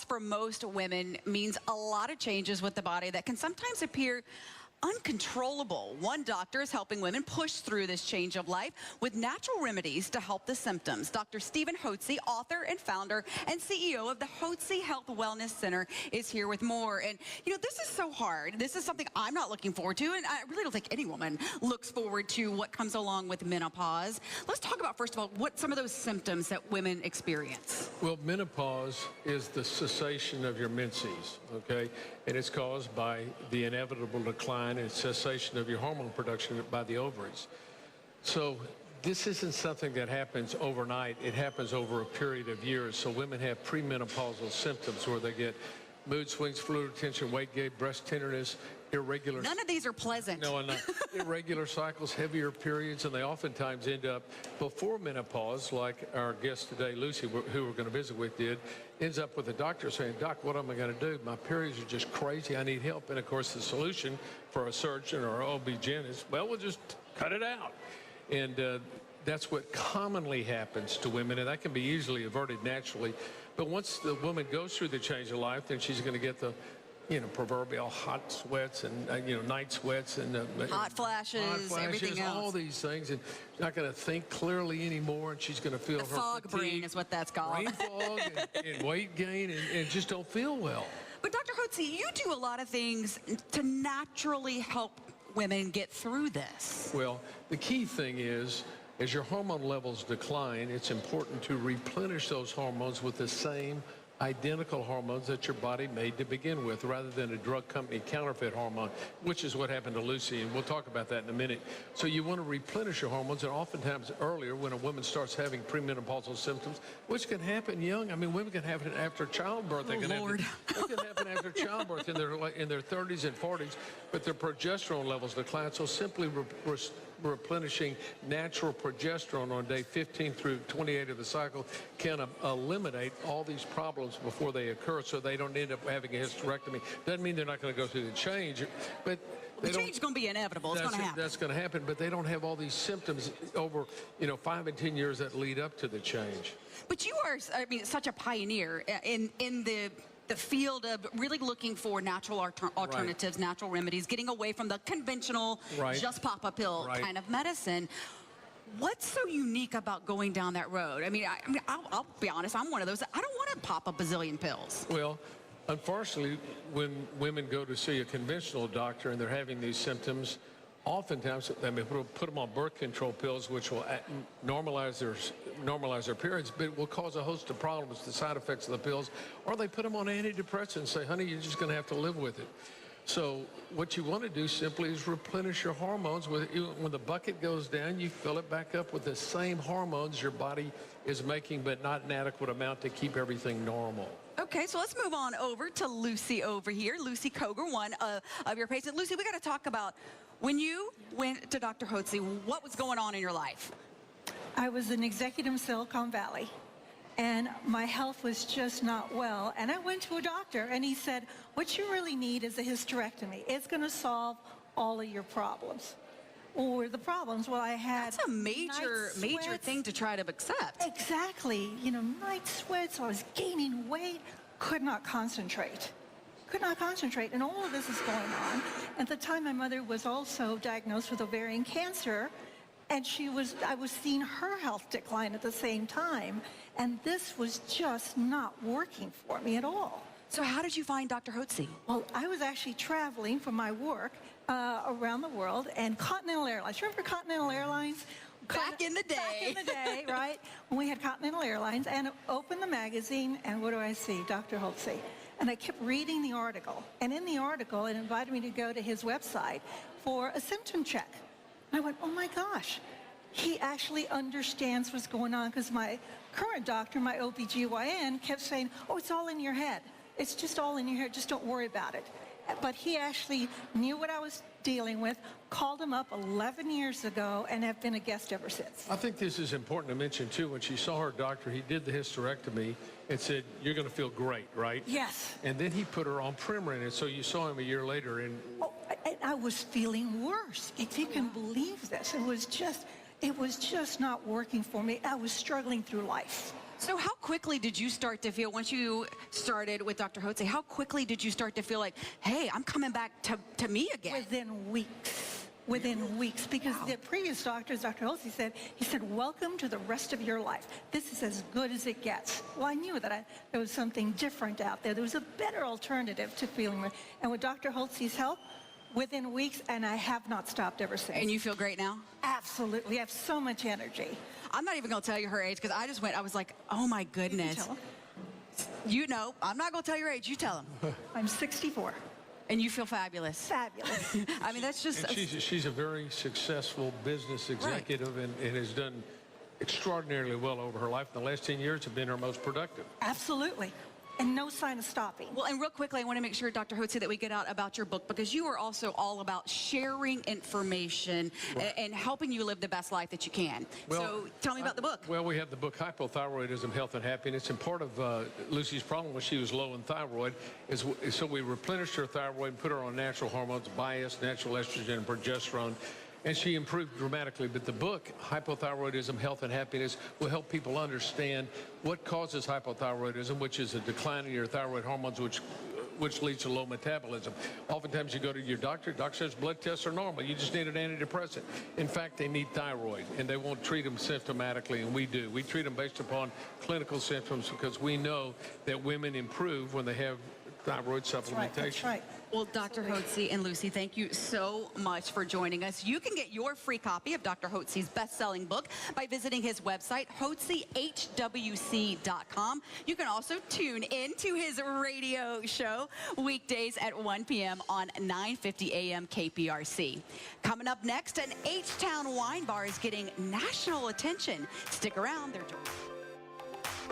For most women means a lot of changes with the body that can sometimes appear uncontrollable. One doctor is helping women push through this change of life with natural remedies to help the symptoms. Dr. Stephen Hotze, author and founder and CEO of the Hotze Health Wellness Center, is here with more. And, you know, this is so hard. This is something I'm not looking forward to, and I really don't think any woman looks forward to what comes along with menopause. Let's talk about, first of all, what some of those symptoms that women experience. Well, menopause is the cessation of your menses, okay? And it's caused by the inevitable decline and cessation of your hormone production by the ovaries. So this isn't something that happens overnight. It happens over a period of years. So women have premenopausal symptoms where they get mood swings, fluid retention, weight gain, breast tenderness, irregular... None of these are pleasant. No, and irregular cycles, heavier periods, and they oftentimes end up before menopause, like our guest today, Lucy, who we're going to visit with, ends up with a doctor saying, Doc, what am I going to do? My periods are just crazy. I need help. And, of course, the solution for a surgeon or an OB-GYN is, well, we'll just cut it out. And that's what commonly happens to women, and that can be easily averted naturally. But once the woman goes through the change of life, then she's going to get the proverbial hot sweats and, night sweats and hot flashes, everything else. All these things. And she's not going to think clearly anymore, and she's going to feel her fog fatigue, brain is what that's called. brain fog and weight gain and just don't feel well. But Dr. Hotze, you do a lot of things to naturally help women get through this. Well, the key thing is, as your hormone levels decline, it's important to replenish those hormones with the same identical hormones that your body made to begin with, rather than a drug company counterfeit hormone, which is what happened to Lucy, and we'll talk about that in a minute. So you want to replenish your hormones, and oftentimes earlier when a woman starts having premenopausal symptoms, which can happen young. I mean, women can have it after childbirth. It can happen after childbirth in their 30s and 40s, but their progesterone levels decline. So simply replenishing natural progesterone on day 15 through 28 of the cycle can eliminate all these problems before they occur, so they don't end up having a hysterectomy. Doesn't mean they're not going to go through the change, but the change is going to be inevitable. It's going to happen. That's going to happen, but they don't have all these symptoms over 5 and 10 years that lead up to the change. But you are, such a pioneer in the field of really looking for natural alternatives, natural remedies, getting away from the conventional just pop a pill kind of medicine. What's so unique about going down that road? I'll be honest, I'm one of those. I don't want to pop a bazillion pills. Well, unfortunately, when women go to see a conventional doctor and they're having these symptoms, oftentimes they may put them on birth control pills, which will normalize their periods, but it will cause a host of problems, the side effects of the pills. Or they put them on antidepressants and say, honey, you're just going to have to live with it. So what you want to do simply is replenish your hormones. When the bucket goes down, you fill it back up with the same hormones your body is making, but not an adequate amount to keep everything normal. Okay, so let's move on over to Lucy over here. Lucy Koger, one of your patients. Lucy, we got to talk about when you went to Dr. Hotze, what was going on in your life? I was an executive in Silicon Valley, and my health was just not well. And I went to a doctor, and he said, what you really need is a hysterectomy. It's going to solve all of your problems. What were the problems? Well, I had... That's a major thing to try to accept. Exactly. Night sweats, I was gaining weight, could not concentrate. And all of this is going on. At the time, my mother was also diagnosed with ovarian cancer, and I was seeing her health decline at the same time, and this was just not working for me at all. So how did you find Dr. Hotze? Well, I was actually traveling for my work around the world, and Continental Airlines. Remember Continental Airlines? Back in the day. Back in the day, right? When we had Continental Airlines, and opened the magazine, and what do I see? Dr. Hotze. And I kept reading the article. And in the article, it invited me to go to his website for a symptom check. And I went, oh my gosh, he actually understands what's going on, because my current doctor, my OB-GYN, kept saying, oh, it's all in your head. It's just all in your head. Just don't worry about it. But he actually knew what I was dealing with, called him up 11 years ago, and have been a guest ever since. I think this is important to mention, too. When she saw her doctor, he did the hysterectomy and said, you're going to feel great, right? Yes. And then he put her on Premarin, and so you saw him a year later. And I was feeling worse, if you can believe this. It was just not working for me. I was struggling through life. So how quickly did you start to feel, once you started with Dr. Hotze, how quickly did you start to feel like, hey, I'm coming back to me again? Within weeks. Within weeks, because the previous doctors, Dr. Hotze said, welcome to the rest of your life. This is as good as it gets. Well, I knew that there was something different out there. There was a better alternative to feeling. And with Dr. Hotze's help, within weeks, and I have not stopped ever since. And you feel great now? Absolutely. I have so much energy. I'm not even going to tell you her age, because I was like, oh my goodness. You can tell You know, I'm not going to tell your age. You tell them. I'm 64. And you feel fabulous. Fabulous. I mean, that's just... And she's a very successful business executive, right. and has done extraordinarily well over her life. The last 10 years have been her most productive. Absolutely. And no sign of stopping. Well, and real quickly, I want to make sure, Dr. Hotze, that we get out about your book, because you are also all about sharing information and helping you live the best life that you can. Well, so tell me about the book. Well, we have the book Hypothyroidism, Health and Happiness, and part of Lucy's problem when she was low in thyroid is so we replenished her thyroid and put her on natural hormones, bias, natural estrogen, and progesterone. And she improved dramatically. But the book, Hypothyroidism, Health and Happiness, will help people understand what causes hypothyroidism, which is a decline in your thyroid hormones, which leads to low metabolism. Oftentimes you go to your doctor says blood tests are normal. You just need an antidepressant. In fact, they need thyroid, and they won't treat them symptomatically, and we do. We treat them based upon clinical symptoms, because we know that women improve when they have thyroid supplementation. That's right. Well, Dr. Hotze and Lucy, thank you so much for joining us. You can get your free copy of Dr. Hotze's best-selling book by visiting his website, hotzehwc.com. You can also tune into his radio show weekdays at 1 p.m. on 950 AM KPRC. Coming up next, an H-Town wine bar is getting national attention. Stick around. They're joining.